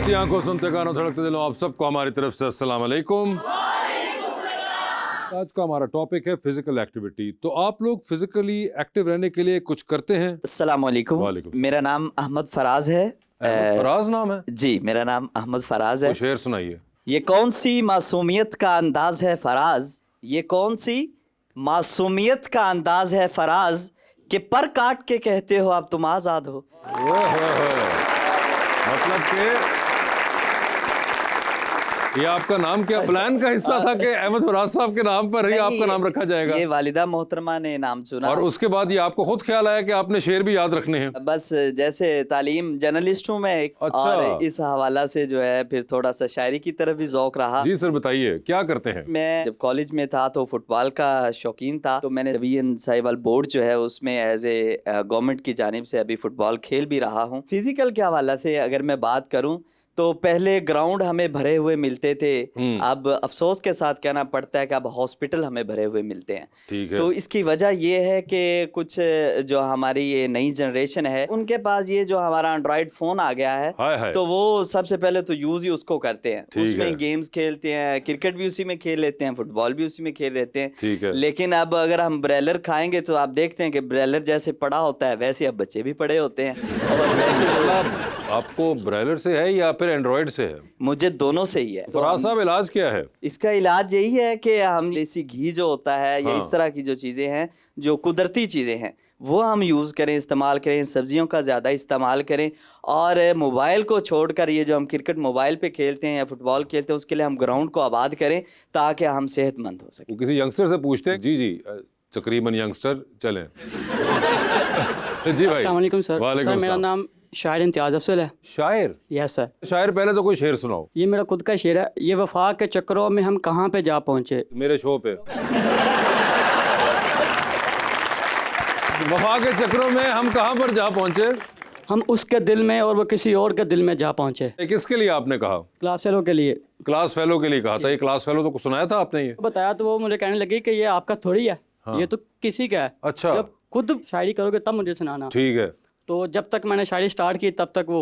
देखती आंखों सुनते कानों धड़कते दिलों, आप सबको हमारी तरफ से अस्सलाम वालेकुम। आज का हमारा टॉपिक है फिजिकल एक्टिविटी। तो आप लोग फिजिकली एक्टिव रहने के लिए कुछ करते हैं? अस्सलाम वालेकुम। वालेकुम। मेरा नाम अहमद फराज है। फराज नाम है? जी, मेरा नाम अहमद फराज है। कोई शेर सुनाइए। ये कौन सी मासूमियत का अंदाज है फराज, ये कौन सी मासूमियत का अंदाज है फराज, कि पर काट के कहते हो अब तुम आजाद हो। मतलब कि ये आपका नाम क्या प्लान का हिस्सा था कि अहमद फराज साहब के नाम पर ही आपका नाम रखा जाएगा? ये वालिदा मोहतरमा ने नाम चुना और उसके बाद ये आपको खुद ख्याल आया कि आपने शेर भी याद रखने हैं? बस जैसे तालीम जर्नलिस्ट हूँ मैं एक, अच्छा। और इस हवाला से जो है फिर थोड़ा सा शायरी की तरफ भी ज़ौक रहा। जी सर, बताइए क्या करते हैं? मैं जब कॉलेज में था तो फुटबॉल का शौकीन था, तो मैंने वीएन साहिवाल बोर्ड जो है उसमें एज ए गवर्नमेंट की जानिब से अभी फुटबॉल खेल भी रहा हूँ। फिजिकल के हवाला से अगर मैं बात करूँ तो पहले ग्राउंड हमें भरे हुए मिलते थे, अब अफसोस के साथ कहना पड़ता है कि अब हॉस्पिटल हमें भरे हुए मिलते हैं। ठीक है। तो इसकी वजह ये है कि कुछ जो हमारी ये नई जनरेशन है उनके पास ये जो हमारा एंड्रॉयड फोन आ गया है, हाय। तो वो सबसे पहले तो यूज ही उसको करते हैं, ठीक उसमें है। गेम्स खेलते हैं, क्रिकेट भी उसी में खेल लेते हैं, फुटबॉल भी उसी में खेल लेते हैं। ठीक है। लेकिन अब अगर हम ब्रेलर खाएंगे तो आप देखते हैं कि ब्रेलर जैसे पड़ा होता है वैसे अब बच्चे भी पड़े होते हैं। और वैसे आपको ब्रायलर से है या फिर एंड्रॉइड से है? मुझे दोनों से ही है। फराज साहब, इलाज क्या है? इसका इलाज यही है कि हम देसी घी जो होता है या इस तरह की जो चीज़ें हैं, जो कुदरती चीज़ें हैं, वो हम यूज़ करें, इस्तेमाल करें, सब्जियों का ज़्यादा इस्तेमाल करें, और मोबाइल को छोड़कर ये जो हम क्रिकेट मोबाइल पे खेलते हैं या फुटबॉल खेलते हैं उसके लिए हम ग्राउंड को आबाद करें ताकि हम सेहतमंद हो सकें। वो किसी यंगस्टर से पूछते हैं। जी तकरीबन यंगस्टर चलें। जी भाई। अस्सलाम वालेकुम सर। वालेकुम मेरा सलाम। नाम शायर इम्तियाज अफसल है। शायर? Yes sir. शायर, पहले तो कोई शेर सुनाओ। ये मेरा खुद का शेर है। ये वफा के चक्करों में हम कहाँ पे जा पहुँचे। मेरे शो पे। वफा के चक्रों में हम कहाँ पर जा पहुंचे? हम उसके दिल में और वो किसी और के दिल में जा पहुँचे। ये किसके लिए आपने कहा? क्लास फेलो के लिए। क्लास फेलो के लिए कहा था? ये क्लास फेलो तो कुछ सुनाया था आपने? ये बताया तो वो मुझे कहने लगी कि ये आपका थोड़ी है, ये तो किसी का है। अच्छा। जब खुद शायरी करोगे तब मुझे सुनाना। ठीक है। तो जब तक मैंने शायरी स्टार्ट की तब तक वो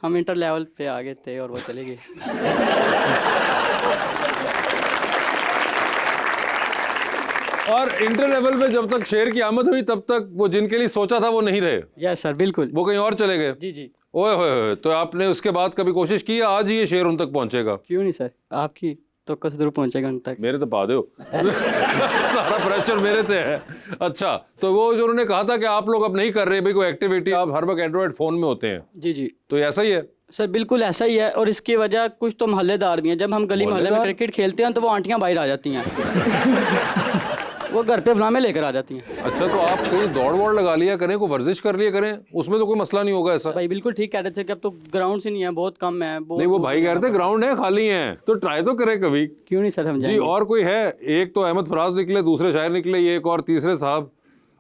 हम इंटर लेवल पे आ गए थे और वो चले गए। और इंटर लेवल पे जब तक शेर की आमद हुई तब तक वो जिनके लिए सोचा था वो नहीं रहे? यस सर, बिल्कुल। वो कहीं और चले गए? जी जी। ओए होए, तो आपने उसके बाद कभी कोशिश की आज ही ये शेर उन तक पहुंचेगा? क्यों नहीं सर, आपकी तो कस जरूर पहुंचेगा उन तक। मेरे तो पा दो। सारा प्रेशर मेरे से है। अच्छा, तो वो जो उन्होंने कहा था कि आप लोग अब नहीं कर रहे भाई कोई एक्टिविटी, आप हर वक्त एंड्रॉइड फोन में होते हैं, जी जी तो ऐसा ही है? सर बिल्कुल ऐसा ही है। और इसकी वजह कुछ तो मोहल्लेदार भी हैं। जब हम गली मोहल्ले में क्रिकेट खेलते हैं तो वो आंटियां बाहर आ जाती हैं। वो घर पे फलामे लेकर आ जाती हैं। अच्छा, तो आप कहीं दौड़ वोड़ लगा लिया करें, कोई वर्जिश कर लिया करें, उसमें तो कोई मसला नहीं होगा ऐसा? भाई बिल्कुल ठीक कह रहे थे कि अब तो ग्राउंड से नहीं है, बहुत कम है। नहीं, वो भाई कह रहे थे ग्राउंड है, खाली है, तो ट्राई तो करें कभी। क्यों नहीं सर, हम जी। जाएंगे। और कोई है? एक तो अहमद फराज निकले, दूसरे शायर निकले, ये एक और तीसरे साहब।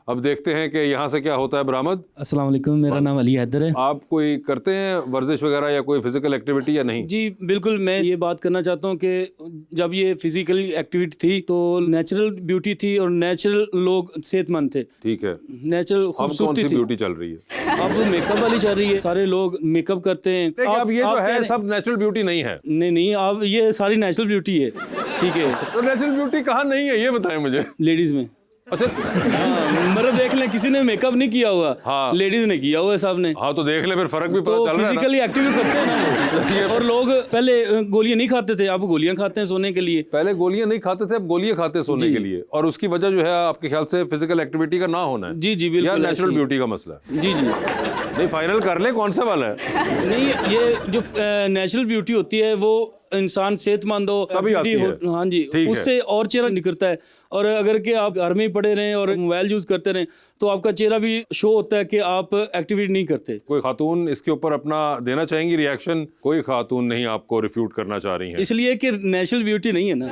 अब देखते हैं कि यहाँ से क्या होता है बरामद। अस्सलाम वालेकुम, मेरा नाम अली हैदर है। आप कोई करते हैं वर्जिश वगैरह या कोई फिजिकल एक्टिविटी या नहीं? जी बिल्कुल, मैं ये बात करना चाहता हूँ कि जब ये फिजिकल एक्टिविटी थी तो नेचुरल ब्यूटी थी और नेचुरल लोग सेहतमंद थे। ठीक है। नेचुरल अब कौन खूबसूरती सी थी। ब्यूटी चल रही है? अब मेकअप वाली चल रही है, सारे लोग मेकअप करते हैं। अब ये जो आप है कह रहे- सब नेचुरल ब्यूटी नहीं है। नहीं, अब ये सारी नेचुरल ब्यूटी है। ठीक है। तो नेचुरल ब्यूटी कहाँ नहीं है ये बताएं मुझे। लेडीज में। अच्छा। हाँ, मतलब देख लें, किसी ने मेकअप नहीं किया हुआ, हाँ। लेडीज ने किया हुआ है सब ने। हाँ, तो देख ले फिर फर्क भी तो पता चल रहा है ना। फिजिकली एक्टिव करते हैं ना वो। और लोग पहले गोलियां नहीं खाते थे, अब गोलियां खाते हैं सोने के लिए। पहले गोलियां नहीं खाते थे, अब गोलियां खाते सोने के लिए। और उसकी वजह जो है आपके ख्याल से फिजिकल एक्टिविटी का ना होना है? जी जी बिल्कुल, या ऐसे नेचुरल ही। ब्यूटी का मसला है? जी जी। नहीं, फाइनल कर ले कौन सा वाला है। नहीं, ये जो नेचुरल ब्यूटी होती है वो इंसान सेहतमंद हो तभी आती activity है। हाँ जी, ठीक है। उससे और चेहरा निखरता है। और अगर कि आप घर में ही पड़े रहें और मोबाइल यूज करते रहें तो आपका चेहरा भी शो होता है कि आप एक्टिविटी नहीं करते। कोई खातून इसके ऊपर अपना देना चाहेंगी रिएक्शन? कोई खातून नहीं आपको रिफ्यूट करना चाह रही है? इसलिए कि नेचुरल ब्यूटी नहीं है ना।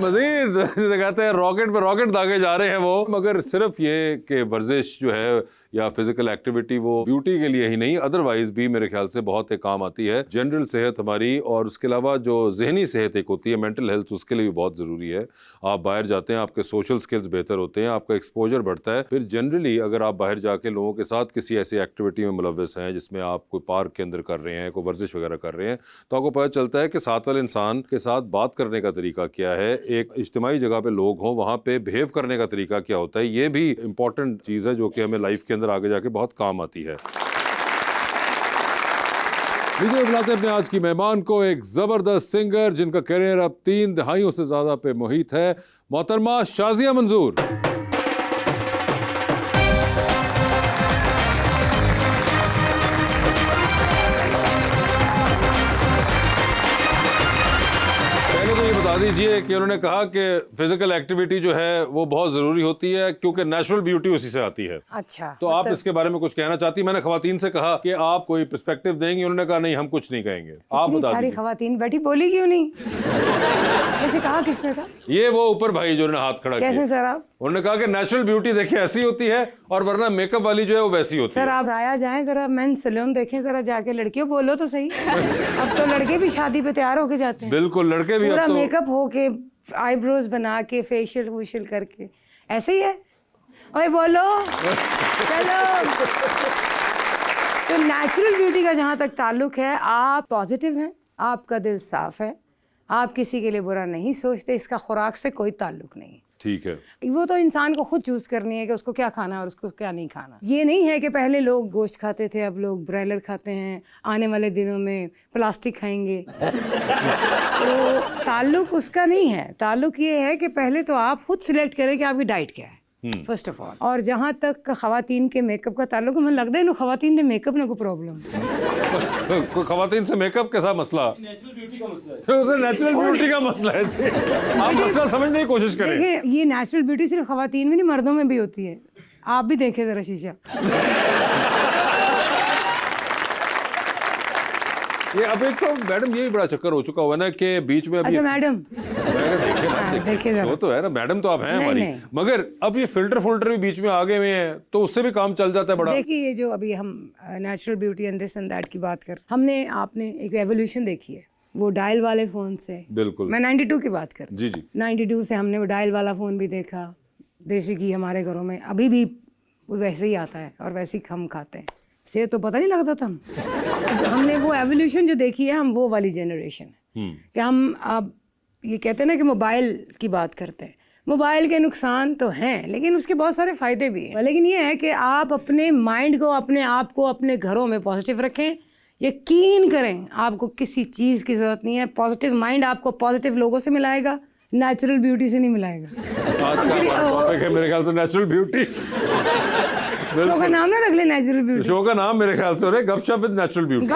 मजीद जैसे कहते हैं रॉकेट पे रॉकेट दागे जा रहे हैं वो। मगर सिर्फ ये कि वर्जिश जो है या फिजिकल एक्टिविटी वो ब्यूटी के लिए ही नहीं, अदरवाइज भी मेरे ख्याल से बहुत एक काम आती है। जनरल सेहत हमारी, और उसके अलावा जो जहनी सेहत एक होती है, मेंटल हेल्थ, उसके लिए भी बहुत ज़रूरी है। आप बाहर जाते हैं, आपके सोशल स्किल्स बेहतर होते हैं, आपका एक्सपोजर बढ़ता है। फिर जनरली अगर आप बाहर जाके लोगों के साथ किसी ऐसी एक्टिविटी में मुलव्वस हैं जिसमें आप कोई पार्क के अंदर कर रहे हैं, कोई वर्जिश वगैरह कर रहे हैं, तो आपको पता चलता है कि साथ वाले इंसान के साथ बात करने का तरीका क्या है, एक इज्तिमाई जगह पे लोग हों वहाँ पे बिहेव करने का तरीका क्या होता है। ये भी इंपॉर्टेंट चीज़ है जो कि हमें लाइफ के अंदर आगे जाके बहुत काम आती है। लीजिए बुलाते हैं अपने आज की मेहमान को, एक ज़बरदस्त सिंगर जिनका करियर अब 3 दहाइयों से ज़्यादा पे मुहित है, मोहतरमा शाज़िया मंजूर। बता दीजिए कि उन्होंने कहा कि फिजिकल एक्टिविटी जो है वो बहुत जरूरी होती है क्योंकि नेचुरल ब्यूटी उसी से आती है। अच्छा, तो आप इसके बारे में कुछ कहना चाहती? मैंने खवातीन से कहा कि आप कोई पर्सपेक्टिव देंगी, उन्होंने कहा नहीं हम कुछ नहीं कहेंगे, आप बता सारी दीजिए। खवातीन बैठी, बोली क्यों नहीं? ऐसे कहा किसने था? ये वो ऊपर भाई जो ने हाथ खड़ा कैसे किया, सर आप? उन्होंने कहा कि नेचुरल ब्यूटी देखिए ऐसी होती है और वरना मेकअप वाली जो है वो वैसी होती सर है। आप आया जाएं जरा, मेंस सैलून देखें जरा जाके, लड़कियों बोलो तो सही। अब तो लड़के भी शादी पे तैयार होके जाते हैं, बिल्कुल, लड़के भी पूरा अब तो मेकअप होके, आईब्रोज बना के, फेशियल वूशियल करके, ऐसे ही है। ओए बोलो चलो। तो नेचुरल ब्यूटी का जहाँ तक ताल्लुक है, आप पॉजिटिव हैं, आपका दिल साफ है, आप किसी के लिए बुरा नहीं सोचते, इसका खुराक से कोई ताल्लुक नहीं। ठीक है, वो तो इंसान को खुद चूज करनी है कि उसको क्या खाना है और उसको क्या नहीं खाना। ये नहीं है कि पहले लोग गोश्त खाते थे, अब लोग ब्रॉयलर खाते हैं, आने वाले दिनों में प्लास्टिक खाएंगे। तो ताल्लुक उसका नहीं है, ताल्लुक ये है कि पहले तो आप खुद सिलेक्ट करें कि आपकी डाइट क्या है फर्स्ट ऑफ ऑल। और जहाँ तक खवातीन के मेकअप का ताल्लुक है, मुझे लगता है खवातीन ने मेकअप ने कोई प्रॉब्लम। कोई खवातीन से मेकअप कैसा मसला? नेचुरल ब्यूटी का मसला है जी। आप मसला समझने की कोशिश करें। देखिए, ये नेचुरल ब्यूटी सिर्फ खवातीन में नहीं, मर्दों में भी होती है। आप भी देखें जरा शीशा। ये अब एक तो मैडम यही बड़ा चक्कर हो चुका हुआ ना कि बीच में अभी अच्छा मैडम, देखिए ना, वो तो है ना मैडम, तो आप हैं हमारी, मगर अब ये फिल्टर भी बीच में आ गए हुए हैं तो उससे भी काम चल जाता है बड़ा। देखिए ये जो अभी हम natural beauty and this and that की बात कर, हमने आपने एक एवोल्यूशन देखी है वो डायल वाले फोन से। बिल्कुल, मैं 92 की बात कर, जी जी, 92 से हमने वो डायल वाला फोन भी देखा, देसी घी हमारे घरों में अभी भी वैसे ही आता है और वैसे ही हम खाते हैं, से तो पता नहीं लगता था। हमने वो एवोल्यूशन जो देखी है, हम वो वाली जनरेशन है कि हम अब ये कहते हैं ना कि मोबाइल की बात करते हैं। मोबाइल के नुकसान तो हैं लेकिन उसके बहुत सारे फ़ायदे भी हैं। लेकिन ये है कि आप अपने माइंड को, अपने आप को अपने घरों में पॉजिटिव रखें, यकीन करें आपको किसी चीज़ की ज़रूरत नहीं है। पॉजिटिव माइंड आपको पॉजिटिव लोगों से मिलाएगा, नेचुरल ब्यूटी से नहीं मिलाएगा। आज का टॉपिक है मेरे ख्याल से नेचुरल ब्यूटी। शो का नाम ना रख ले नेचुरल ब्यूटी, शो का नाम मेरे ख्याल से हो रहा है गपशप विद नेचुरल ब्यूटी।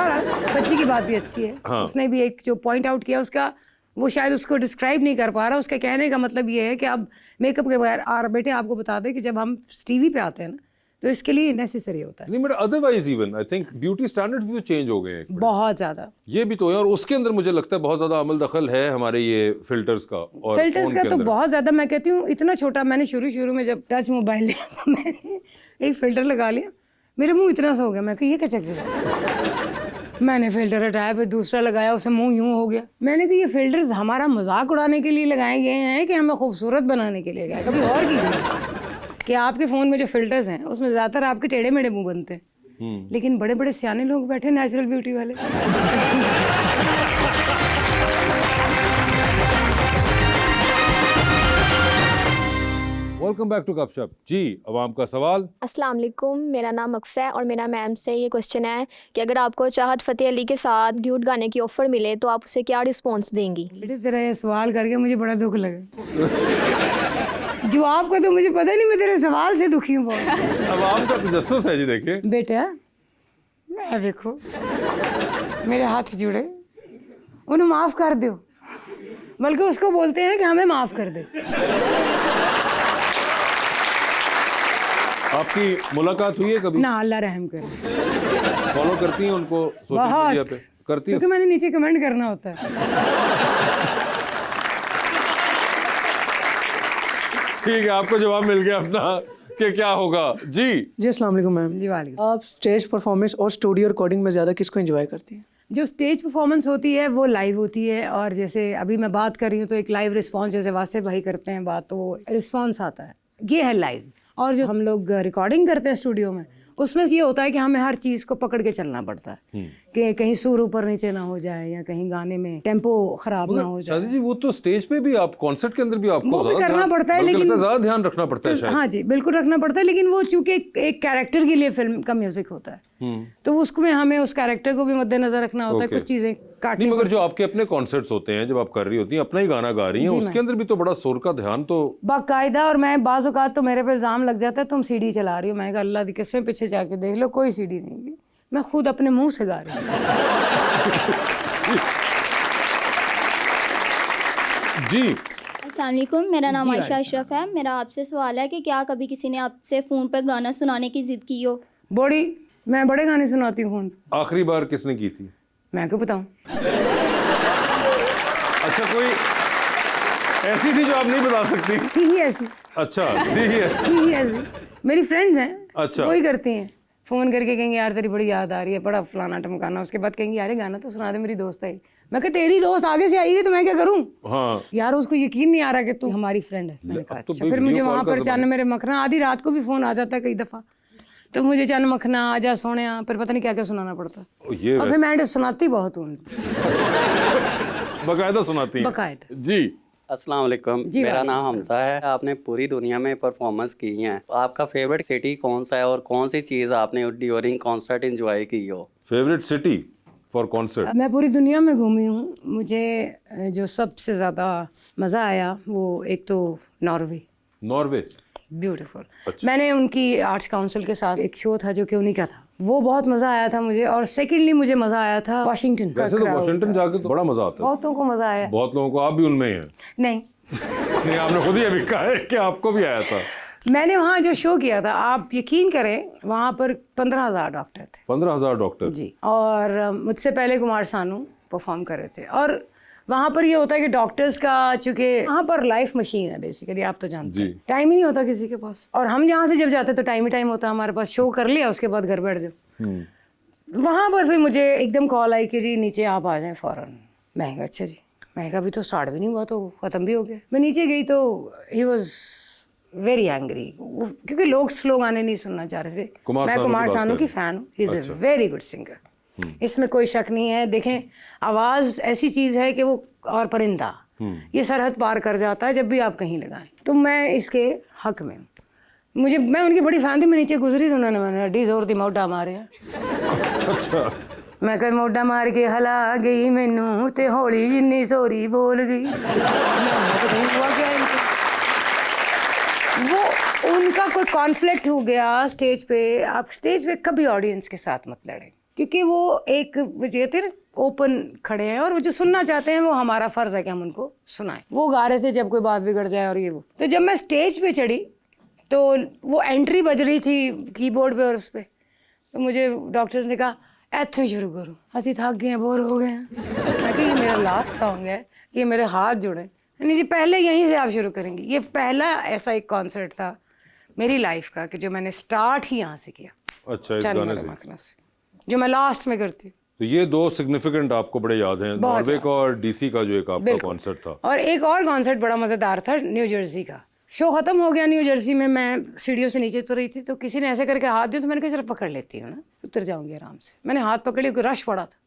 बच्ची की बात भी अच्छी है। हाँ। उसने भी एक जो पॉइंट आउट किया, उसका वो शायद उसको डिस्क्राइब नहीं कर पा रहा। उसके कहने का मतलब ये है कि अब मेकअप के बगैर, और बेटे आपको बता दें कि जब हम टीवी पे आते हैं ना तो इसके लिए नेसेसरी होता है। नहीं but otherwise even I think beauty standards भी तो चेंज हो गए हैं बहुत ज़्यादा। ये भी तो है, और उसके अंदर मुझे लगता है बहुत ज़्यादा अमल दखल है हमारे ये फिल्टर्स का। और फिल्टर्स का तो बहुत ज़्यादा, मैं कहती हूँ इतना छोटा, मैंने शुरू में जब टच मोबाइल लिया तो मैंने एक फ़िल्टर लगा लिया, मेरे मुंह इतना सा हो गया, मैं कहा ये क्या चक्कर है। मैंने फ़िल्टर हटाया, फिर दूसरा लगाया, उससे मुंह यूँ हो गया। मैंने कहा ये फ़िल्टर्स हमारा मजाक उड़ाने के लिए लगाए गए हैं कि हमें खूबसूरत बनाने के लिए गए, कभी और कीजिए कि आपके फ़ोन में जो फ़िल्टर्स हैं उसमें ज़्यादातर आपके टेढ़े मेढ़े मुँह बनते हैं, लेकिन बड़े बड़े सियाने लोग बैठे नेचुरल ब्यूटी वाले। वेलकम बैक टू गपशप जी। अवाम का सवाल। अस्सलाम वालेकुम, मेरा नाम अक्सा है और मेरा मैम से ये क्वेश्चन है कि अगर आपको चाहत फ़तेह अली के साथ ड्यूट गाने की ऑफ़र मिले तो आप उसे क्या रिस्पॉन्स देंगी? बेटे तेरा ये सवाल करके मुझे बड़ा दुख लगा। जवाब का तो मुझे पता नहीं, मैं तेरे सवाल से दुखी हूँ बहुत। अवाम का तजस्सुस है जी। देखिए बेटा, मैं देखो मेरे हाथ जुड़े, उन्हें माफ़ कर दो, बल्कि उसको बोलते हैं कि हमें माफ़ कर दे। आपकी मुलाकात हुई है कभी? ना, अल्लाह रहम करे। फॉलो करती हैं उनको सोशल मीडिया पे? करती हैं? क्योंकि मैंने नीचे कमेंट करना होता है। ठीक है, आपको जवाब मिल गया अपना के क्या होगा। जी अस्सलाम वालेकुम मैम। जी वालेकुम। आप स्टेज परफॉर्मेंस और स्टूडियो रिकॉर्डिंग में ज़्यादा किसको एंजॉय करती हैं? जो स्टेज परफॉर्मेंस होती है वो लाइव होती है, और जैसे अभी मैं बात कर रही हूँ तो एक लाइव रिस्पांस, जैसे वासिफ भाई करते हैं बात तो रिस्पांस आता है, ये है लाइव। और जो हम लोग रिकॉर्डिंग करते हैं स्टूडियो में, उसमें ये होता है कि हमें हर चीज़ को पकड़ के चलना पड़ता है कि कहीं सुर ऊपर नीचे ना हो जाए या कहीं गाने में टेम्पो खराब ना हो जाए। शादी जी वो तो स्टेज पे भी आप कॉन्सर्ट के अंदर भी आपको वो भी ज़्यादा करना ध्यान- पड़ता है, बल्कि लेकिन लगता है ज़्यादा ध्यान रखना पड़ता है शायद। हाँ जी बिल्कुल रखना पड़ता है, लेकिन वो चूंकि एक कैरेक्टर के लिए फिल्म का म्यूजिक होता है तो उसमें हमें उस कैरेक्टर को भी मद्देनजर रखना होता है, Okay. कुछ चीज़ें काटनी नहीं, मगर जो आपके अपने कॉन्सर्ट्स होते हैं, जब आप कर रही होती हैं, अपना ही गाना गा रही हैं, उसके अंदर भी तो बड़ा सुर का ध्यान तो बाकायदा। और मैं बाज़ औक़ात तो मेरे पे इल्ज़ाम लग जाता है तुम सीडी चला रही हो, मैं कहा अल्लाह की कसम पीछे जाके देख लो, कोई सीडी नहीं है, मैं खुद अपने मुंह से गा रही हूँ। जी अस्सलामुअलैकुम, मेरा नाम आयशा अशरफ है। मेरा आपसे सवाल है कि क्या कभी किसी ने आपसे फ़ोन पर गाना सुनाने की ज़िद की हो? मैं बड़े गाने सुनाती हूँ फ़ोन पे। आखिरी बार किसने की थी? मैं क्यों बताऊँ? अच्छा, कोई ऐसी थी जो आप नहीं बता सकती? थी ही ऐसी, अच्छा, थी ही ऐसी। थी ही ऐसी। मेरी फ्रेंड्स हैं, अच्छा। वही करती हैं, फ़ोन करके कहेंगे यार तेरी बड़ी याद आ रही है, बड़ा फलाना टमकाना, उसके बाद कहेंगे यार गाना तो सुना दे, मेरी दोस्त है। मैं कहा तेरी दोस्त आगे से आई है तो मैं क्या करूँ? हाँ, यार उसको यकीन नहीं आ रहा कि तू हमारी फ्रेंड है। मैंने कहा अब तो अच्छा। भाई फिर मुझे वीडियो वहाँ कॉल का पर चन्न मेरे मखना, आधी रात को भी फ़ोन आ जाता है कई दफ़ा, तो मुझे चन्न मखना आजा सोने, फिर पता नहीं क्या क्या सुनाना पड़ता है। ये और फिर मैं सुनाती बहुत हूँ बाकायदा सुनाती हैं? बाकायदा। जी अस्सलाम वालेकुम, जी, मेरा वालेकुम नाम हमजा है। आपने पूरी दुनिया में परफॉर्मेंस की है, आपका फेवरेट सिटी कौन सा है और कौन सी चीज़ आपने ड्यूरिंग कॉन्सर्ट एंजॉय की हो? Favourite city for concert? मैं पूरी दुनिया में घूमी हूँ, मुझे जो सबसे ज़्यादा मज़ा आया वो एक तो नॉर्वे, नॉर्वे। ब्यूटीफुल। अच्छा। मैंने उनकी आर्ट्स काउंसिल के साथ एक शो था जो कि उन्हीं का था, वो बहुत मज़ा आया था मुझे। और सेकेंडली मुझे मज़ा आया था वाशिंगटन का वैसे तो crowd वॉशिंगटन का। जाके तो बड़ा मजा आता है, बहुतों को मज़ा आया। बहुत लोगों को। आप भी उनमें ही हैं? नहीं, नहीं, आपने खुद ही अभी कहा है कि आपको भी आया था। मैंने वहाँ जो शो किया था, आप यकीन करें वहाँ पर 15,000 डॉक्टर थे 15,000 डॉक्टर? जी। और मुझसे पहले कुमार सानू परफॉर्म कर रहे थे। और वहाँ पर ये होता है कि डॉक्टर्स का, चूंकि वहाँ पर लाइफ मशीन है बेसिकली, आप तो जानते जी। हैं, टाइम ही नहीं होता किसी के पास। और हम यहाँ से जब जाते तो टाइम ही टाइम होता हमारे पास, शो कर लिया उसके बाद घर बैठ जाओ। वहाँ पर फिर मुझे एकदम कॉल आई कि जी नीचे आप आ जाएं फ़ौरन। मैं कहा अच्छा जी। मैं कहा अभी तो स्टार्ट भी नहीं हुआ तो ख़त्म भी हो गया। मैं नीचे गई तो ही वॉज वेरी एंग्री, क्योंकि लोग स्लो गाने नहीं सुनना चाह रहे थे। मैं कुमार सानू की फ़ैन हूँ, he is a very good singer, इसमें कोई शक नहीं है। देखें, आवाज़ ऐसी चीज़ है कि वो, और परिंदा ये सरहद पार कर जाता है जब भी आप कहीं लगाएं। तो मैं इसके हक में हूँ। मैं उनकी बड़ी फ़ैन थी। मैं नीचे गुजरी तो उन्होंने मैंने अड्डी जोर दी मोटा मारे। अच्छा। मैं कहीं मोटा मार के हला गई मैनू ते हौली जिन्नी सोरी बोल गई। हुआ क्या इनको? वो उनका कोई कॉन्फ्लिक्ट हो गया स्टेज पे। आप स्टेज पे कभी ऑडियंस के साथ मत लड़ें, क्योंकि वो एक ये थे ना, ओपन खड़े हैं और वो जो सुनना चाहते हैं वो हमारा फ़र्ज़ है कि हम उनको सुनाएं। वो गा रहे थे जब कोई बात बिगड़ जाए और ये वो। तो जब मैं स्टेज पे चढ़ी तो वो एंट्री बज रही थी कीबोर्ड पे और उस पर, तो मुझे डॉक्टर्स ने कहा ऐथों ही शुरू करो, असी थक गए हैं, बोर हो गए हैं। मैं कहा ये मेरा लास्ट सॉन्ग है, ये मेरे हाथ जुड़े। नहीं जी, पहले यहीं से आप शुरू करेंगी। ये पहला ऐसा एक कॉन्सर्ट था मेरी लाइफ का कि जो मैंने स्टार्ट ही यहाँ से किया। अच्छा, इस गाने से जो मैं लास्ट में करती हूँ। तो ये दो सिग्निफिकेंट आपको बड़े याद हैं, नॉर्वे का और डीसी का जो एक आपका कॉन्सर्ट था। और एक और कॉन्सर्ट बड़ा मज़ेदार था, न्यू जर्सी का। शो ख़त्म हो गया न्यू जर्सी में, मैं सीढ़ियों से नीचे उतर रही थी तो किसी ने ऐसे करके हाथ दिया, तो मैंने कहा चलो पकड़ लेती हूँ ना, उतर जाऊँगी आराम से। मैंने हाथ पकड़ी, रश पड़ा था,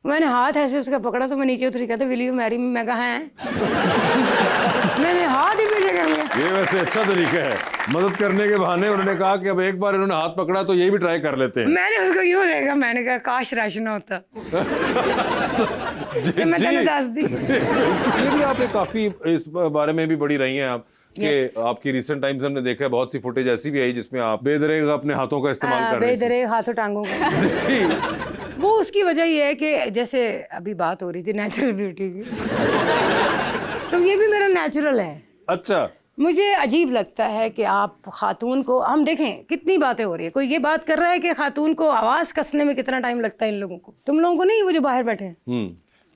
मैंने हाथ ऐसे उसका पकड़ा तो मैं नीचे उतरी। कहते विल यू मैरी मी? मैं कहा है। मैंने हाथ ही पीछे कर लिया। ये वैसे अच्छा तरीका है मदद करने के बहाने। उन्होंने कहा कि अब एक बार इन्होंने हाथ पकड़ा तो ये भी ट्राई कर लेते हैं। मैंने उसको यूँ देखा, मैंने कहा काश रश ना होता। जी, मैं तेने दस दी। ये भी आप काफी इस बारे में भी बड़ी रही हैं आप कि आपकी रिसेंट टाइम्स हमने देखा है बहुत सी फुटेज ऐसी भी आई जिसमें आप बेदरेग अपने हाथों का इस्तेमाल कर रही थी। बेदरेग हाथों टांगों का। वो उसकी वजह ये है कि जैसे अभी बात हो रही थी नेचुरल ब्यूटी की, तो ये भी मेरा नेचुरल है। अच्छा। मुझे अजीब लगता है कि आप खातून को, हम देखें कितनी बातें हो रही है, कोई ये बात कर रहा है कि खातून को आवाज़ कसने में कितना टाइम लगता है इन लोगों को। तुम लोगों को नहीं, वो जो बाहर बैठे हैं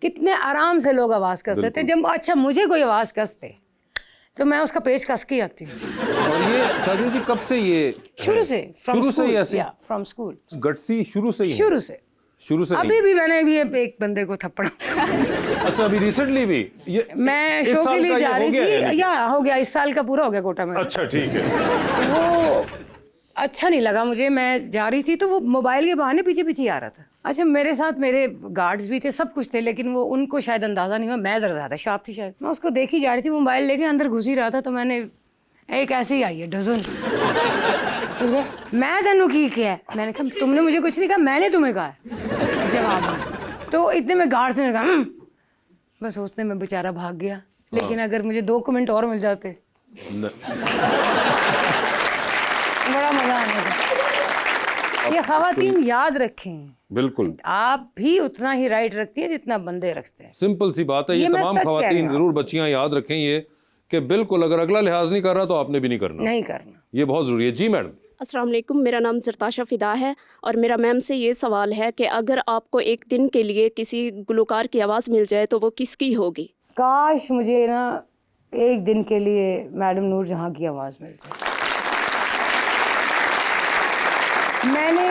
कितने आराम से लोग आवाज़ कसते थे। जब अच्छा मुझे कोई आवाज़ कसते तो मैं उसका पेच कस के आती हूँ। और ये शादी जी कब से ये शुरू से, शुरू से ही ऐसे फ्रॉम स्कूल, गट्सी शुरू से ही है? शुरू से अभी भी मैंने भी एक बंदे को थप्पड़ अच्छा, अभी रिसेंटली भी ये मैं इस शो साल के लिए का ये जा हो रही गया थी, यानी? या हो गया, इस साल का पूरा हो गया कोटा में। अच्छा ठीक है। वो अच्छा नहीं लगा मुझे, मैं जा रही थी तो वो मोबाइल के बहाने पीछे पीछे आ रहा था। अच्छा, मेरे साथ मेरे गार्ड्स भी थे, सब कुछ थे, लेकिन वो उनको शायद अंदाज़ा नहीं हुआ, मैं ज़रा ज़्यादा शार्प थी शायद। मैं उसको देखी जा रही थी, मोबाइल लेके अंदर घुस ही रहा था, तो मैंने एक ऐसे ही आई है डजन, मैं तेनू की किया है? मैंने कहा तुमने मुझे कुछ नहीं कहा, मैंने तुम्हें कहा है जवाब में। तो इतने में गार्ड्स ने कहा बस सोचने में बेचारा भाग गया। लेकिन अगर मुझे 2 मिनट और मिल जाते बड़ा मजा आने का। ये खवातीन याद रखें, बिल्कुल आप भी उतना ही राइट रखती है जितना बंदे रखते हैं। सिंपल सी बात है, ये मैं तमाम सच कह रही खवातीन हूँ। जरूर बच्चियां याद रखें ये कि बिल्कुल अगर अगला लिहाज नहीं कर रहा तो आपने भी नहीं करना, नहीं करना, ये बहुत जरूरी है। जी मैडम। अस्सलाम वालेकुम, मेरा नाम जरताशा फ़िदा है और मेरा मैम से ये सवाल है कि अगर आपको एक दिन के लिए किसी गुलकार की आवाज़ मिल जाए तो वो किसकी होगी? काश मुझे ना एक दिन के लिए मैडम नूर जहाँ की आवाज़ मिल जाए। मैंने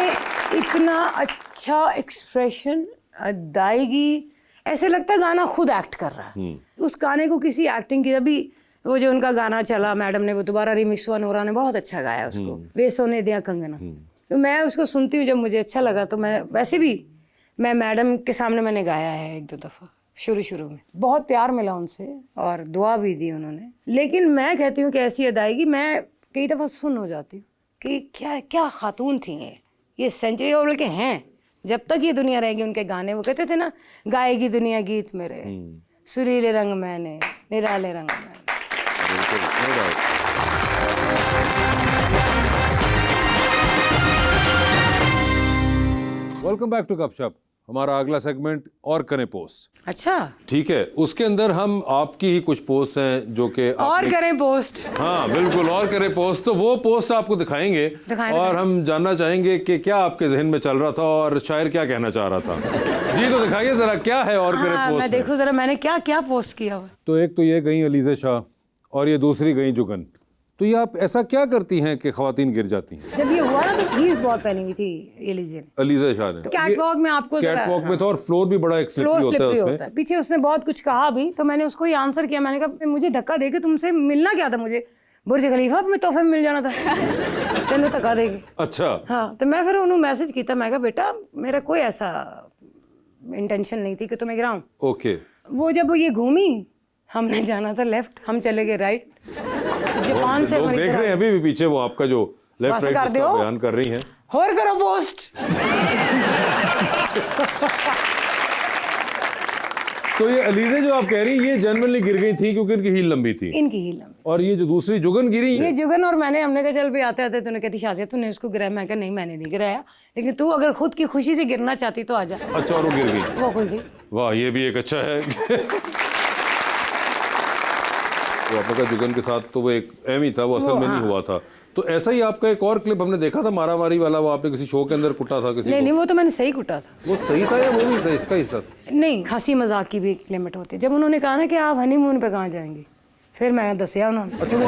इतना अच्छा एक्सप्रेशन, अदायगी, ऐसे लगता है गाना खुद एक्ट कर रहा है। उस गाने को किसी एक्टिंग की, अभी वो जो उनका गाना चला मैडम ने, वो दोबारा रिमिक्स हुआ, नोरा ने बहुत अच्छा गाया उसको, वे सोने दिया कंगना। तो मैं उसको सुनती हूँ, जब मुझे अच्छा लगा तो मैं वैसे भी मैं मैडम के सामने मैंने गाया है 1-2 दफ़ा शुरू में। बहुत प्यार मिला उनसे और दुआ भी दी उन्होंने। लेकिन मैं कहती हूँ कि ऐसी अदायगी मैं कई दफ़ा सुन हो जाती हूँ कि क्या क्या खातून थी ये सेंचुरी और के हैं, जब तक ये दुनिया रहेगी उनके गाने। वो कहते थे ना, गाएगी दुनिया गीत मेरे, सुरीले रंग मैंने, निराले रंग मैंने। वेलकम बैक टू गपशप। हमारा अगला सेगमेंट और करें पोस्ट। अच्छा, ठीक है, उसके अंदर हम आपकी ही कुछ पोस्ट हैं जो कि और करें पोस्ट। हाँ बिल्कुल, और करें पोस्ट। तो वो पोस्ट आपको दिखाएंगे और हम जानना चाहेंगे कि क्या आपके जहन में चल रहा था और शायर क्या कहना चाह रहा था। जी तो दिखाइए जरा, क्या है और करें पोस्ट मैं देखूं जरा मैंने क्या क्या पोस्ट किया हुआ। तो एक तो ये गई अलीज़ा शाह और ये दूसरी गई जुगन। तो ये आप ऐसा क्या करती हैं कि ख़वातीन गिर जाती हैं? जब ये हुआ ना तो हील्स बहुत पहनी हुई थी अलीज़ा शाह ने। कैटवॉक में, आपको कैटवॉक में था और फ्लोर भी बड़ा एक स्लिपरी होता है उसमें। पीछे उसने बहुत कुछ कहा भी, तो मैंने उसको ही आंसर किया। मैंने कहा मुझे धक्का देके तुमसे मिलना क्या था, मुझे बुर्ज खलीफा में तोहफे में मिल जाना था, तेन धक्का देके। अच्छा हाँ, तो मैं फिर उन्होंने मैसेज किया, मैं कहा बेटा मेरा कोई ऐसा इंटेंशन नहीं थी कि तुम्हें गिराऊं। ओके। वो जब ये घूमी, हमने जाना था लेफ्ट, हम चले गए राइट। जापान से लोग देख रहे हैं अभी भी पीछे, वो आपका जो लेफ्ट राइट कर का बयान कर रही हैं। और करो पोस्ट। तो ये अलीज़ा जो आप कह रही हैं, ये जनरली गिर गई थी क्योंकि इनकी हील लंबी थी। इनकी हील लंबी। और ये जो दूसरी जुगन गिरी, ये जुगन और मैंने, हमने कहा चल भी आते आते, तूने कहती शाजिया तूने इसको गिराया। मैं कहा नहीं मैंने नहीं गिराया, लेकिन तू अगर खुद की खुशी से गिरना चाहती तो आजा। अच्छा, और वो गिर गई। वो खुद गई। वाह, ये भी एक अच्छा है। तो आपका जुगन के साथ तो वो एक एम ही था, वो असल में नहीं हुआ था। तो ऐसा ही आपका एक और क्लिप हमने देखा था, मारामारी वाला, वो आपने किसी शो के अंदर कुटा था किसी को। नहीं, वो तो मैंने सही कुटा था। वो सही था या वो भी था इसका हिस्सा? नहीं, हंसी मजाक की भी एक लिमिट होती है। जब उन्होंने कहा ना कि आप हनीमून पे कहाँ जाएंगे, फिर मैं दसिया उन्होंने। अच्छा, वो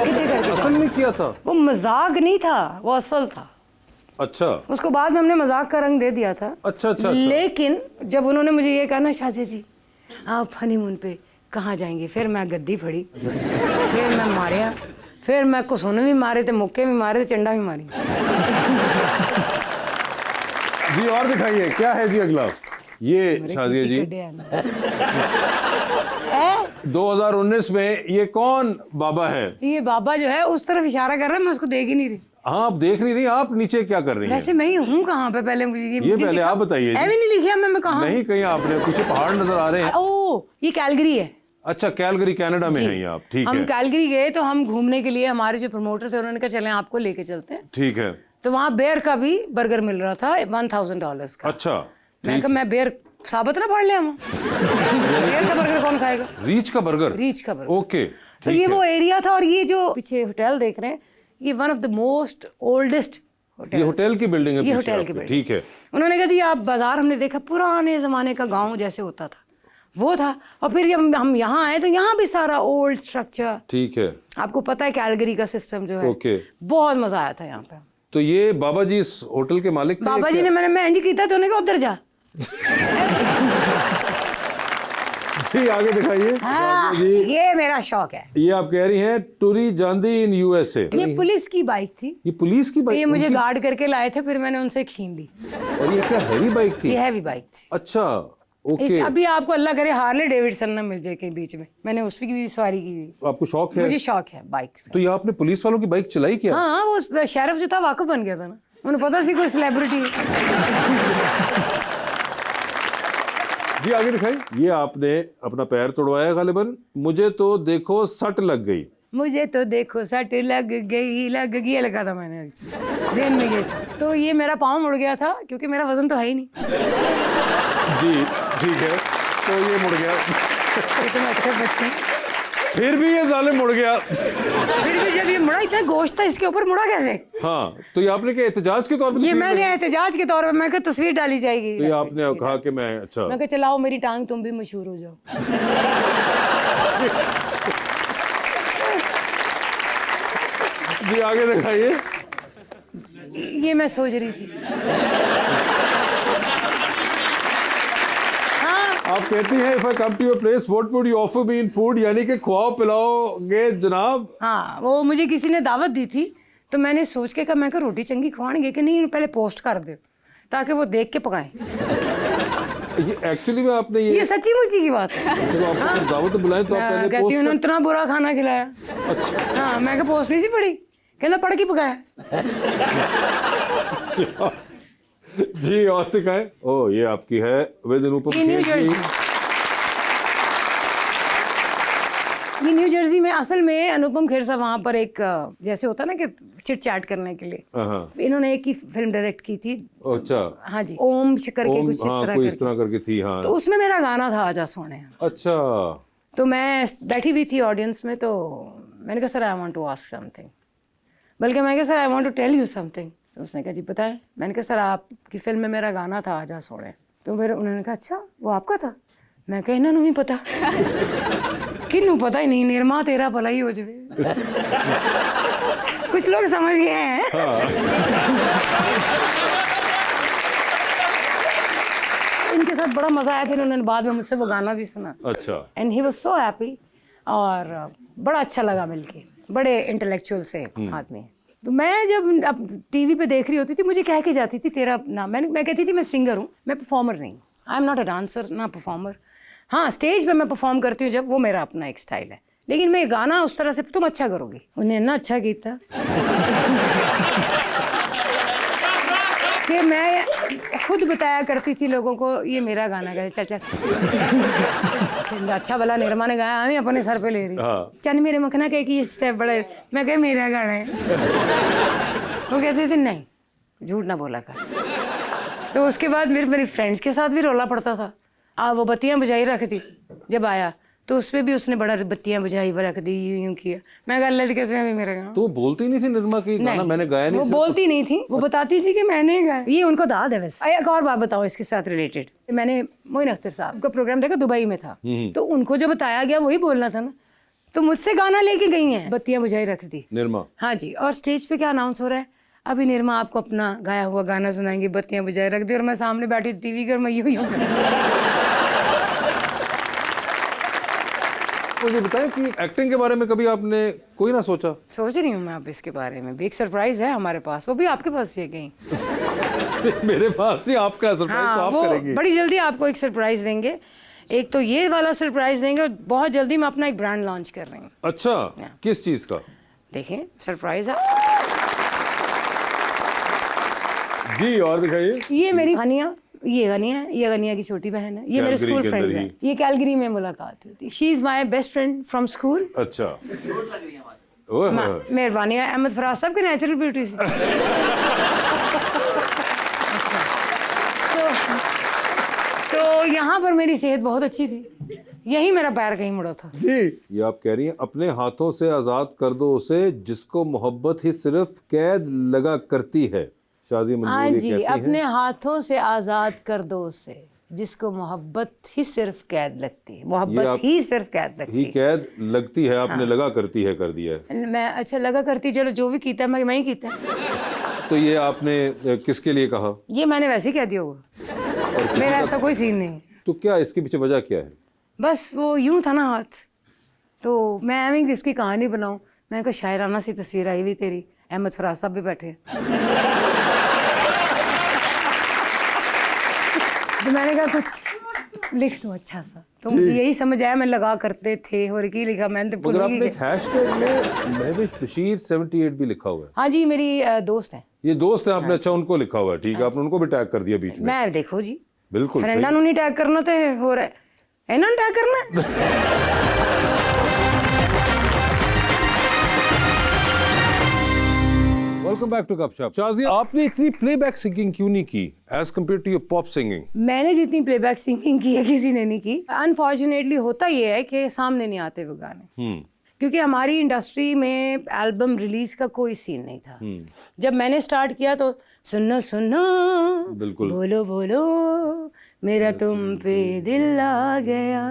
असल में किया था? वो मजाक नहीं था, वो असल था। अच्छा, उसको बाद में हमने मजाक का रंग दे दिया था। अच्छा। लेकिन जब उन्होंने मुझे ये कहा ना, शाजिया जी आप हनीमून पे कहाँ जाएंगे, फिर मैं गद्दी फड़ी, फिर मैं मारिया, फिर मैं कुसुन भी मारे थे, मुक्के भी मारे थे, चंडा भी मारी। जी और दिखाइए क्या है जी अगला। ये शाजिया जी 2019 में ये कौन बाबा है? ये बाबा जो है उस तरफ इशारा कर रहा है, मैं उसको देख ही नहीं रही। हाँ, आप देख नहीं रही, आप नीचे क्या कर रही हैं? वैसे मैं ही हूँ कहाँ पे, पहले मुझे ये पहले आप बताइए। भी नहीं लिखा मैं कहाँ? नहीं, कहीं आपने पीछे पहाड़ नजर आ रहे हैं। ओ, ये कैलगरी है। अच्छा, कैलगरी कनाडा में है ये आप? ठीक है। हम कैलगरी गए तो हम घूमने के लिए, हमारे जो प्रमोटर थे उन्होंने कहा चलें आपको लेके चलते हैं। ठीक है। तो वहाँ बेयर का भी बर्गर मिल रहा था $1000 का। अच्छा, मैं कहा मैं बेयर साबित ना पढ़ लिया हम। बेयर का बर्गर कौन खाएगा? रीच का बर्गर। रीच का बर्गर। ओके। तो ये वो एरिया था, और ये जो पीछे होटल देख रहे हैं, ये one of the most oldest hotel. ये होटल की बिल्डिंग है? ये होटल की बिल्डिंग। ठीक है। उन्होंने कहा जी आप बाजार, हमने देखा पुराने जमाने का गांव जैसे होता था, वो था। और फिर जब हम यहाँ आए तो यहाँ भी सारा ओल्ड स्ट्रक्चर। ठीक है। आपको पता है कैलगरी का सिस्टम जो है। ओके। बहुत मजा आया था यहाँ पे। तो ये बाबा जी इस होटल के मालिक थे? बाबा जी ने मैं इंज किया तो उन्होंने कहा उधर जा। जी आगे दिखाइए। हाँ, जी ये मेरा शौक है। ये आप कह रही हैं टूरी जांदी इन यूएसए। ये पुलिस की बाइक थी। ये पुलिस की बाइक? ये मुझे गार्ड करके लाए थे, फिर मैंने उनसे छीन ली। और ये क्या हैवी बाइक थी? ये हैवी बाइक थी। अच्छा ओके। अभी आपको अल्लाह करे हार्ले डेविडसन ना मिल जाए के बीच में, मैंने उसकी भी सवारी की। आपको शौक है? मुझे शौक है बाइक से। तो ये आपने पुलिस वालों की बाइक चलाई क्या? हाँ, वो शेरिफ जो था वाकफ बन गया था ना, उन्हें पता सी कोई सेलिब्रिटी। जी आगे दिखाई। ये आपने अपना पैर तोड़वाया गालिबन। मुझे तो देखो सट लग गई। मुझे तो देखो सट लग गई लगा था मैंने दिन में ये था। तो ये मेरा पाँव मुड़ गया था क्योंकि मेरा वजन तो है ही नहीं। जी ठीक है, तो ये मुड़ गया। इतने अच्छे बच्चे, फिर भी ये जालिम मुड़ गया। फिर भी जब ये मुड़ा, इतना गोश्त था इसके ऊपर, मुड़ा कैसे? हाँ, तो ये आपने क्या एहतजाज के तौर पर? ये मैंने एहतजाज के तौर पर, मैं कहा तस्वीर डाली जाएगी। तो ये आपने कहा कि मैं अच्छा, मैं कहा चलाओ मेरी टांग, तुम भी मशहूर हो जाओ। जी आगे दिखाइए। ये मैं सोच रही थी। आप कहती हैं if I come to your place what would you offer me in food, यानी कि खुआओ पिलाओगे जनाब? हाँ, वो मुझे किसी ने दावत दी थी तो मैंने सोच के कहा, मैं कहा रोटी चंगी खवाएंगे कि नहीं, पहले पोस्ट कर दो ताकि वो देख के पकाएं। ये एक्चुअली में आपने ये सच्ची मुच्ची की बात है। तो आपको दावत बुलाए तो आप पहले कहती पोस्ट उन्होंने इतना बुरा खाना खिलाया। अच्छा हाँ, मैं कहा पोस्ट नहीं सी पड़ी, कहना पढ़ के पकाया। जी और दिखाएं। ओ ये आपकी है विद अनुपम खेर जी। ये न्यू जर्सी में, असल में अनुपम खेर साहब वहाँ पर एक जैसे होता ना कि चिट चैट करने के लिए, इन्होंने एक ही फिल्म डायरेक्ट की थी। अच्छा हाँ जी, ओम करके कुछ इस तरह करके थी। हाँ, तो उसमें मेरा गाना था आजा सोने। अच्छा, तो मैं बैठी हुई थी ऑडियंस में, तो मैंने कहा sir I want to ask something, बल्कि मैं कहा sir I want to tell you something. तो उसने कहा जी बताएं। मैंने कहा सर आपकी फिल्म में मेरा गाना था आजा सोने। तो फिर उन्होंने कहा अच्छा वो आपका था? मैं कहा इन्होंने नहीं पता। किन्नू पता ही नहीं, निर्मा तेरा भला ही हो जाए। कुछ लोग समझ गए हैं। इनके साथ बड़ा मजा आया, फिर उन्होंने बाद में मुझसे वो गाना भी सुना। अच्छा। And he was so happy, और बड़ा अच्छा लगा मिलके। बड़े इंटेलेक्चुअल से आदमी। तो मैं जब अब टीवी पे देख रही होती थी, मुझे कह के जाती थी तेरा नाम, मैं कहती थी मैं सिंगर हूँ, मैं परफॉर्मर नहीं। I am not a dancer ना परफॉर्मर। हाँ, स्टेज पे मैं परफॉर्म करती हूँ जब, वो मेरा अपना एक स्टाइल है, लेकिन मैं गाना उस तरह से तुम अच्छा करोगी। उन्हें ना अच्छा किया कि मैं खुद बताया करती थी लोगों को ये मेरा गाना गा, चल अच्छा भला निर्मा ने गाया, मैं अपने सर पे ले रही। चल मेरे मखना कहे कि ये स्टेप बड़ा, मैं कहे मेरा गाना है। वो कहते थे नहीं झूठ ना बोला कर। तो उसके बाद मेरी फ्रेंड्स के साथ भी रोला पड़ता था। वो बत्तियां बुझाई रख दी, जब आया तो उसपे भी उसने बड़ा बत्तियां बुझाई रख दी, यूं किया। मैं गलत कैसे में मेरा गाना। तो बोलती नहीं थी निर्मा की गाना मैंने गाया नहीं? वो बोलती नहीं थी, वो बताती थी कि मैंने गाया। ये उनको दाद है। वैसे एक और बात बताओ इसके साथ रिलेटेड, मैंने मोइन अख्तर साहब का प्रोग्राम देखा दुबई में था, तो उनको जो बताया गया वही बोलना था ना, तो मुझसे गाना लेके गई हैं, बत्तियां बुझाई रख दी निर्मा। हाँ जी, और स्टेज पे क्या अनाउंस हो रहा है, अभी निर्मा आपको अपना गाया हुआ गाना सुनाएंगे, बत्तियां बुझाई रख दी, और मैं सामने बैठी टीवी कर, मैं यूं मुझे बताएं कि एक्टिंग के बारे में कभी आपने कोई ना सोचा? सोच रही हूँ मैं अब इसके बारे में भी। एक सरप्राइज है हमारे पास, वो भी आपके पास ही है कहीं। मेरे पास नहीं, आपका सरप्राइज तो आप करेंगी। बड़ी जल्दी आपको एक सरप्राइज देंगे। एक तो ये वाला सरप्राइज देंगे, और बहुत जल्दी मैं अपना एक ब्रांड लॉन्च कर रही हूँ। अच्छा, किस चीज का? देखें सरप्राइज है जी, और दिखाइए। ये मेरी हानिया, ये गनिया की छोटी बहन है, ये मेरे स्कूल फ्रेंड है। ये कैलगरी में मुलाकात हुई थी। She is my best friend from school. अच्छा, मेहरबानी है। अहमद फराज साहब की नेचुरल ब्यूटी से। तो यहाँ पर मेरी सेहत बहुत अच्छी थी, यही मेरा पैर कहीं मुड़ा था। जी, ये आप कह रही हैं अपने हाथों से आजाद कर दो उसे जिसको मोहब्बत ही सिर्फ कैद लगा करती है। शाज़िया हाँ मंजूर ये जी, कहती हैं। अपने हाथों से आज़ाद कर दो उसे, जिसको मोहब्बत ही सिर्फ कैद लगती है, मोहब्बत ही सिर्फ कैद लगती ही है। कैद लगती है, आपने लगा करती है कर दिया है। मैं अच्छा लगा करती, चलो जो भी कीता मैं ही कीता। तो ये आपने किसके लिए कहा? ये मैंने वैसे ही कह दिया होगा, मेरा ऐसा कोई सीन नहीं। तो क्या इसके पीछे वजह क्या है? बस वो यूं था ना हाथ, तो मैं एवं किसकी कहानी बनाऊं। मैं कहा शायराना सी तस्वीर आई हुई तेरी, अहमद फराज साहब भी बैठे हैं। तो मैंने कहा कुछ लिख दो अच्छा सा, तो मुझे यही समझ आया, मैं लगा करते थे और की लिखा मैंने तो मगर आपने हैशटैग में महविश बशीर 78 भी लिखा हुआ है। हाँ जी, मेरी दोस्त है। ये दोस्त है आपने? अच्छा, उनको लिखा हुआ है, ठीक है, आपने उनको भी टैग कर दिया बीच में। मैं देखो जी, बिल्कुल सही। फ्रेंडा नहीं टैग करना तो हो रहा है ना, टैग करना है। वेलकम बैक टू गपशप। शाज़िया, आपने इतनी प्लेबैक सिंगिंग क्यों नहीं की as compare to your pop singing? मैंने जितनी प्लेबैक सिंगिंग की है किसी ने नहीं की। अनफॉर्चुनेटली होता ये है कि सामने नहीं आते वो गाने, क्योंकि हमारी इंडस्ट्री में एल्बम रिलीज का कोई सीन नहीं था। जब मैंने स्टार्ट किया तो सुनो सुनो बिल्कुल बोलो बोलो मेरा तुम पे दिल आ गया,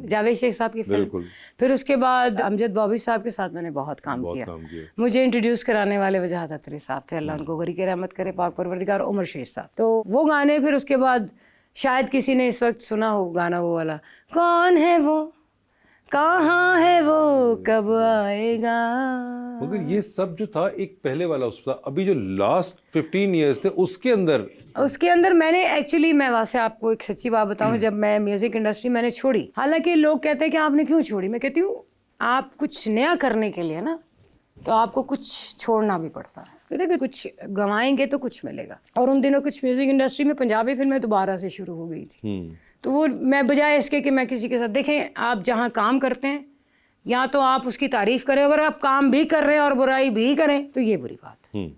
जावेद शेख साहब की फिल्म। फिर उसके बाद अमजद बॉबी साहब के साथ मैंने बहुत काम किया। मुझे इंट्रोड्यूस कराने वाले वजाहत अख्तरी साहब थे, अल्लाह उनको गरी के रहमत करे, पाक परवरदिगार, उमर शेख साहब। तो वो गाने, फिर उसके बाद शायद किसी ने इस वक्त सुना हो गाना वो वाला, कौन है वो, कहाँ है वो, कब आएगा। मगर ये सब जो था एक पहले वाला उस था, अभी जो लास्ट 15 इयर्स थे उसके अंदर मैंने एक्चुअली, मैं वहाँ से आपको एक सच्ची बात बताऊं, जब मैं म्यूजिक इंडस्ट्री मैंने छोड़ी, हालांकि लोग कहते हैं कि आपने क्यों छोड़ी, मैं कहती हूँ आप कुछ नया करने के लिए ना, तो आपको कुछ छोड़ना भी पड़ता है। कहते कि कुछ गंवाएंगे तो कुछ मिलेगा। और उन दिनों कुछ म्यूजिक इंडस्ट्री में पंजाबी फिल्में दोबारा से शुरू हो गई थी, तो वो मैं बजाय इसके कि मैं किसी के साथ, देखें आप जहाँ काम करते हैं या तो आप उसकी तारीफ करें, अगर आप काम भी कर रहे हैं और बुराई भी करें तो ये बुरी बात है।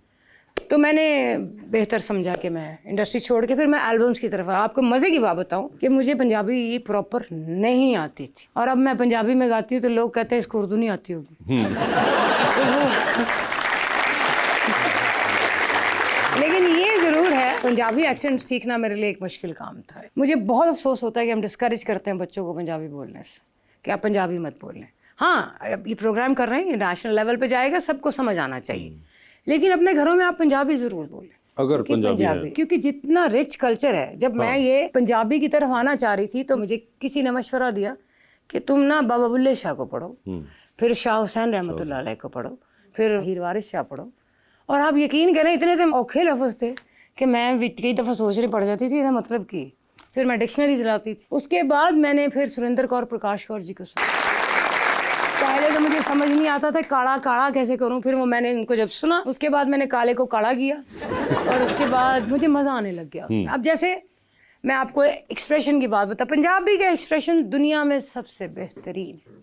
तो मैंने बेहतर समझा कि मैं इंडस्ट्री छोड़ के फिर मैं एल्बम्स की तरफ आया। आपको मज़े की बात बताऊं कि मुझे पंजाबी प्रॉपर नहीं आती थी, और अब मैं पंजाबी में गाती हूँ तो लोग कहते हैं इसको उर्दू नहीं आती होगी। लेकिन ये ज़रूर है, पंजाबी एक्सेंट सीखना मेरे लिए एक मुश्किल काम था। मुझे बहुत अफसोस होता है कि हम डिस्करेज करते हैं बच्चों को पंजाबी बोलने से, कि आप पंजाबी मत बोलें। हाँ, अब ये प्रोग्राम कर रहे हैं, नेशनल लेवल पे जाएगा, सबको समझ आना चाहिए, लेकिन अपने घरों में आप पंजाबी ज़रूर बोलें, अगर पंजाबी है। क्योंकि जितना रिच कल्चर है। जब मैं ये पंजाबी की तरफ आना चाह रही थी तो मुझे किसी ने मशवरा दिया कि तुम ना बाबा बुल्ले शाह को पढ़ो, फिर शाह हुसैन रहमतुल्लाह अलैह को पढ़ो, फिर हीर वारिस शाह पढ़ो। और आप यकीन करें, इतने तो औखे लफ्ज़ थे कि मैं कई दफ़ा सोचने पड़ जाती थी, इसका मतलब की। फिर मैं डिक्शनरी चलाती थी। उसके बाद मैंने फिर सुरेंद्र कौर, प्रकाश कौर जी को सुना। पहले तो मुझे समझ नहीं आता था काला काला कैसे करूं, फिर वो मैंने उनको जब सुना, उसके बाद मैंने काले को काला किया, और उसके बाद मुझे मज़ा आने लग गया उसमें। अब जैसे मैं आपको एक्सप्रेशन की बात बता, पंजाबी का एक्सप्रेशन दुनिया में सबसे बेहतरीन है।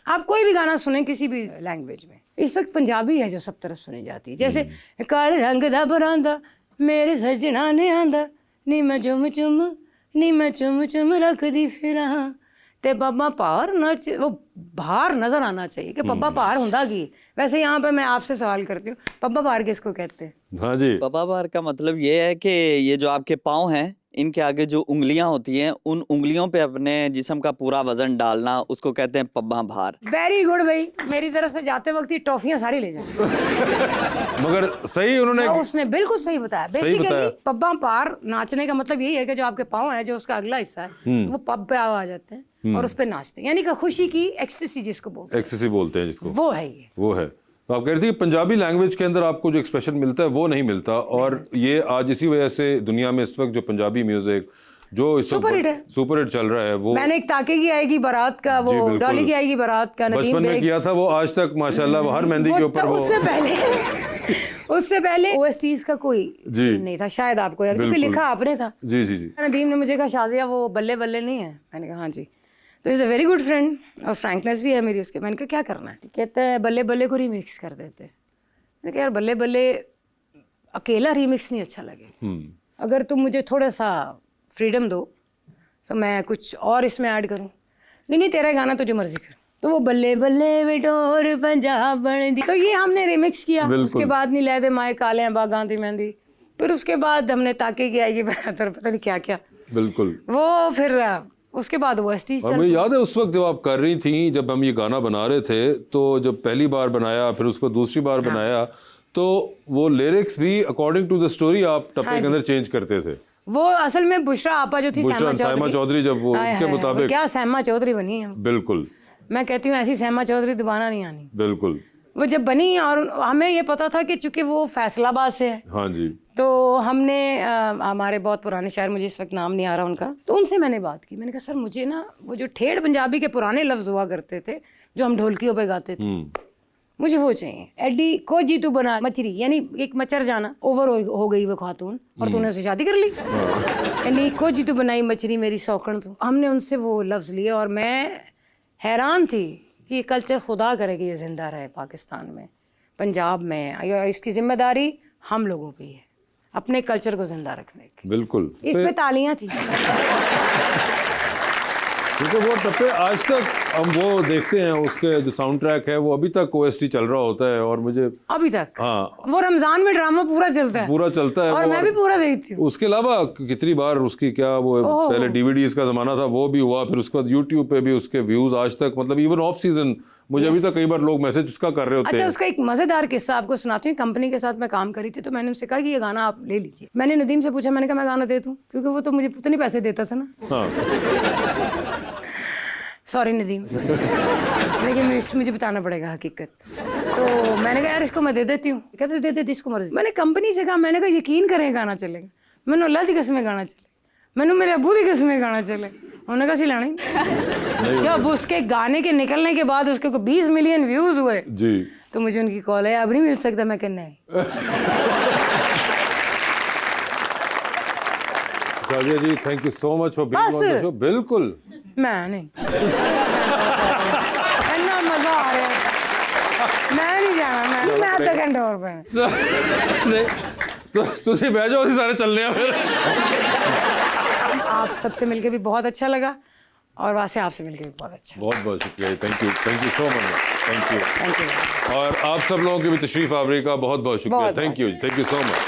आप कोई भी गाना सुने किसी भी लैंग्वेज में, इस वक्त पंजाबी है जो सब तरफ सुनी जाती है। जैसे काले रंग दा बरांदा मेरे सजना ने आंदा, नी मैं चुम चुम, नी मैं चुम चुम रख दी फिरा, ते पब्बा भार नच, वो भार नजर आना चाहिए कि पब्बा भार हुंदा की। वैसे यहाँ पे मैं आपसे सवाल करती हूँ, पब्बा भार किसको कहते हैं? हाँ जी, पब्बा भार का मतलब ये है कि ये जो आपके पाँव हैं, इनके आगे जो उंगलियां होती हैं, उन उंगलियों पे अपने जिस्म का पूरा वजन डालना, उसको कहते हैं पब्बा भार। वेरी गुड भाई, मेरी तरफ से जाते वक्त ये टॉफियां सारी ले जाए। मगर सही उन्होंने, उसने बिल्कुल सही बताया। बेसिकली पब्बा भार नाचने का मतलब यही है कि जो आपके पाँव है, जो उसका अगला हिस्सा है, वो पब पे आ जाते हैं और उस पे नाचते हैं, यानी कि खुशी की एक्सटेसी जिसको बोलते हैं, एक्सेसी बोलते हैं जिसको, वो है ये। वो है। तो आप कह रही थी पंजाबी लैंग्वेज के अंदर आपको जो एक्सप्रेशन मिलता है वो नहीं मिलता, और ये आज इसी वजह से दुनिया में इस वक्त जो पंजाबी म्यूजिक जो इस सुपर हिट है, सुपर हिट चल रहा है, वो मैंने एक ताके की आएगी बारात का, वो डॉली की आएगी बारात का, बचपन में किया था, वो आज तक माशाल्लाह वो हर मेहंदी के ऊपर वो। उससे पहले ओएसटीज का कोई सीन नहीं था, शायद आपको याद, क्योंकि लिखा आपने था। जी जी जी। नदीम ने मुझे कहा शाज़िया वो बल्ले बल्ले नहीं है, मैंने कहा हाँ जी। तो is a very good friend, और फ्रैंकनेस भी है मेरी उसके। मैंने कहा क्या करना है? कहता है बल्ले बल्ले को रीमिक्स कर देते। मैंने कहा यार बल्ले बल्ले अकेला रीमिक्स नहीं अच्छा लगे, अगर तुम मुझे थोड़ा सा फ्रीडम दो तो मैं कुछ और इसमें ऐड करूँ। नहीं तेरा गाना तो जो मर्जी कर। तो वो बल्ले बल्ले बेटोर पंजाब बन दी, तो ये हमने रिमिक्स किया। उसके बाद नहीं ले दे माए काले बागां दी मेहंदी, फिर उसके बाद हमने ताके किया ये बेहतर पता नहीं क्या क्या, बिल्कुल। वो फिर उसके बाद वो एसटी। और मुझे याद है उस वक्त जब आप कर रही थी, जब हम ये गाना बना रहे थे, तो जब पहली बार बनाया फिर उसको दूसरी बार बनाया, तो वो लिरिक्स भी अकॉर्डिंग टू द स्टोरी आप टप्पे के अंदर चेंज करते थे। वो असल में बुशरा आपा जो थी, सायमा चौधरी, जब वो उनके मुताबिक क्या सायमा चौधरी बनी है। बिल्कुल, मैं कहती हूँ ऐसी सायमा चौधरी दोबारा नहीं आनी। बिल्कुल। वो जब बनी और हमें ये पता था कि चूंकि वो फैसलाबाद से है, हाँ जी, तो हमने हमारे बहुत पुराने शायर, मुझे इस वक्त नाम नहीं आ रहा उनका, तो उनसे मैंने बात की। मैंने कहा सर मुझे ना वो जो ठेठ पंजाबी के पुराने लफ्ज हुआ करते थे जो हम ढोलकियों पे गाते थे, मुझे वो चाहिए। एडी को जी तू बना मछली, यानी एक मचर जाना, ओवर हो गई वो खातून और तूने उससे शादी कर ली, यानी को जी तू बनाई मछली मेरी सौकन तू। हमने उनसे वो लफ्ज लिए और मैं हैरान थी कि ये कल्चर खुदा करे कि ये जिंदा रहे पाकिस्तान में, पंजाब में। इसकी जिम्मेदारी हम लोगों की है अपने कल्चर को जिंदा रखने की। बिल्कुल, इसमें तालियां थी। क्योंकि वो टप्पे आज तक हम वो देखते हैं, उसके जो साउंड ट्रैक है वो अभी तक OST चल रहा होता है, और मुझे अभी तक, हाँ, वो रमजान में ड्रामा पूरा चलता है, पूरा चलता है और मैं भी पूरा देखती हूँ। उसके अलावा कितनी बार उसकी क्या वो पहले DVDs का जमाना था, वो भी हुआ, फिर उसके बाद YouTube पे भी उसके व्यूज आज तक, मतलब इवन ऑफ सीजन मुझे अभी तक कई बार लोग मैसेज उसका कर रहे होते अच्छा, हैं। उसका एक मजेदार किस्सा आपको सुनाती हूँ। कंपनी के साथ मैं काम करी थी, तो मैंने उनसे कहा कि ये गाना आप ले लीजिए। मैंने नदीम से पूछा, मैंने कहा मैं गाना दे दूँ, क्योंकि वो तो मुझे उतने पैसे देता था ना। हाँ। सॉरी नदीम, लेकिन मुझे बताना पड़ेगा हकीकत। तो मैंने कहा यार इसको मैं दे देती हूँ। कहते दे दे इसको मर्जी। मैंने कंपनी से कहा, मैंने कहा यकीन करें गाना चलेगा। मैंने अल्लाह की कसम गाना चले, मैंने मेरे अबू की कसम गाना चले। उन्होंने कहा सिलानी। जब उसके गाने के निकलने के बाद उसके 20 मिलियन व्यूज हुए जी, तो मुझे उनकी कॉल है, अब नहीं मिल सकता। मैं कहना है Shazia ji, thank you so much for being on the show. बिल्कुल, मैं नहीं इतना मजा आ रहा है, मैं नहीं जाना, मैं आधा घंटा और पे नहीं तो तुझे बह जाओ, सारे चलने हैं फिर। आप सबसे मिलके भी बहुत अच्छा लगा, और वहाँ से आपसे मिलके भी बहुत अच्छा। बहुत बहुत शुक्रिया, thank you so much, thank you. और आप सब लोगों की भी तशरीफ आवरी का बहुत बहुत शुक्रिया, थैंक यू सो मच।